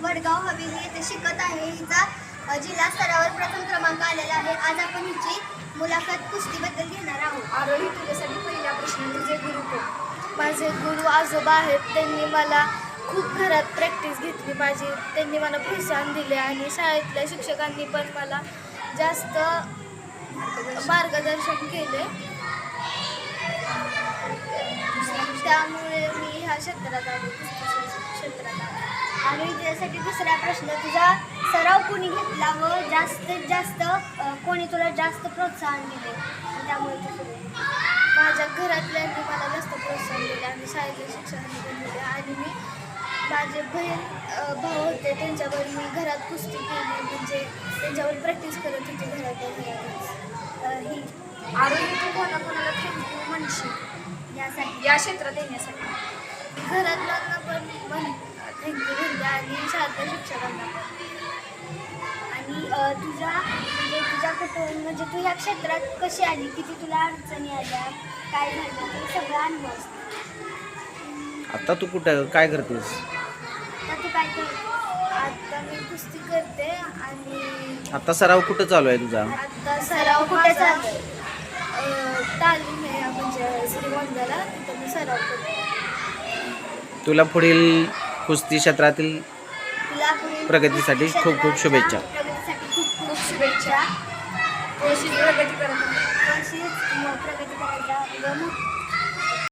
वडगाव हवेली येथे शिकत आहे. हिचा जिल्हा स्तरावर प्रथम क्रमांक आलेला आहे. आज आपण हिची मुलाखत कुस्तीबद्दल घेणार आहोत. आरोही, तुझ्यासाठी पहिला प्रश्न, तुझे गुरु कोण? माझे गुरु आजोबा आहेत. त्यांनी मला खूप घरात प्रॅक्टिस घेतली माझी. त्यांनी मला प्रोत्साहन दिले आणि शाळेतल्या शिक्षकांनी पण मला जास्त मार्गदर्शन केले. त्यामुळे मी ह्या क्षेत्रात आले, क्षेत्रात आले. आणि त्यासाठी दुसरा प्रश्न, तुझा सराव कोणी घेतला व जास्तीत जास्त कोणी तुला जास्त प्रोत्साहन दिले आणि त्यामुळे तू माझ्या घरातल्यांनी मला जास्त प्रोत्साहन दिले आणि शाळेतल्या शिक्षकांनी पण दिले. आणि मी माझे भाऊ होते त्यांच्यावर मी घरात कुस्ती केली, म्हणजे त्यांच्यावर प्रॅक्टिस करत होते घरातच. ही आरोही, तू कोणाकोणाला थँक्यू म्हणशील यासाठी या क्षेत्रात येण्यासाठी? घरातल्यांना पण थँक्यू म्हणते आणि शाळेतल्या शिक्षकांना पण. आणि तुझ्या कुटुंब म्हणजे तू ह्या क्षेत्रात कशी आली, किती तुला अडचणी आल्या, काय झालं ते सगळं अनुभव असतो. आता तू कुठं काय करतेस? तर तू काय करते? आता मी कुस्ती करते आणि आता सराव कुठं चालू आहे तुझा? आता सराव कुठे चालू? तालीम आहे म्हणजे श्रीगोंद्याला, तिथं मी सराव करते. तुला पुढील कुस्ती क्षेत्रातील तुला पुढील प्रगतीसाठी खूप खूप शुभेच्छा. प्रगतीसाठी खूप खूप शुभेच्छा. अशीच प्रगती करत राहा. अशीच प्रगती करायला